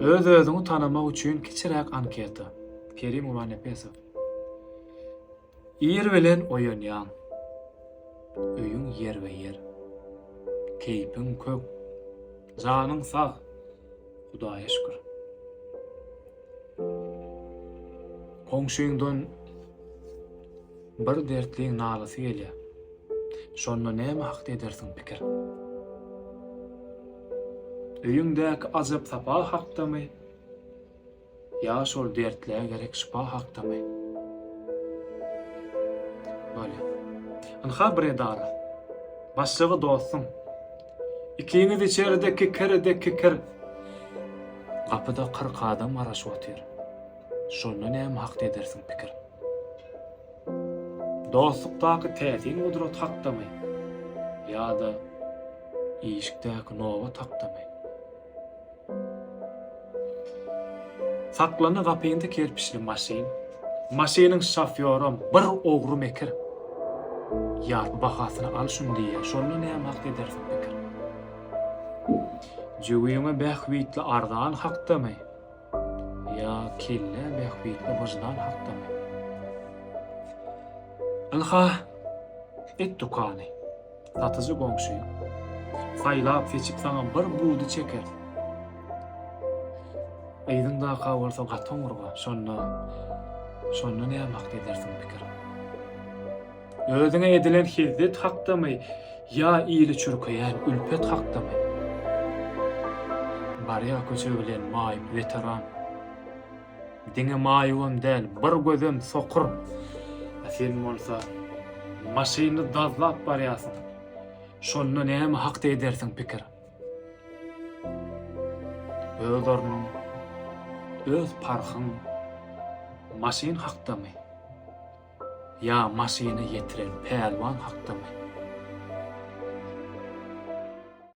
Öz-özüňi tanamak üçin kiçirek anketa. Kerim Ulanepesov. Ýer bilen oýanýan. Öýüň ýer we ýer. Keypiň kök. Janyň sag. Hudaýa şükür. Komşuýňdan bir dertliň nalasy gelýär. Şonda näme hak edersiň pikir? Öýüňdäki azap sapa hakdamy? Ya şol dertläge gerek şifa hakdamy? Böyle. Anha bir edara. Başlygy dostum. İkiňiz içeride kikir. Kapıda 40 adam araşyp otyr. Şonda näme hak edersiň pikir? Dostlukdaky täsin gudrat hakdamy? Ýa-da işikdäki nowa hakdamy? Saklany gapynda kerpiçli maşin. Maşiniň şofýory bir ogry mekir. Ýa bahasyny alşyn diýe. Şonu näme hak edersiň pikir? Jüwüňe bähwitli ardan hakdamy? Ýa kelle bähwitli bojdan hakdamy? Alha et dukany. Satyjy gomşy. Saýlap seçip saňa bir buğdy çeker. Eýdiň da kawalsa gatan urga. Şonu näme hak edersiň pikir? Özüňe edilen hizzet hakdamy? Ýa ýyly çürkeýän ülpet hakdamy? Barya köçe bilen maýyp veteran. Diňe maýywam däl, bir gözüm sokur. Sen bolsa maşyny dazlap barýasyň. Şonu näme hak edersiň pikir? Özüň öz parhyň maşyn hakdamy? Ya maşyny ýetiren pelwan hakdamy?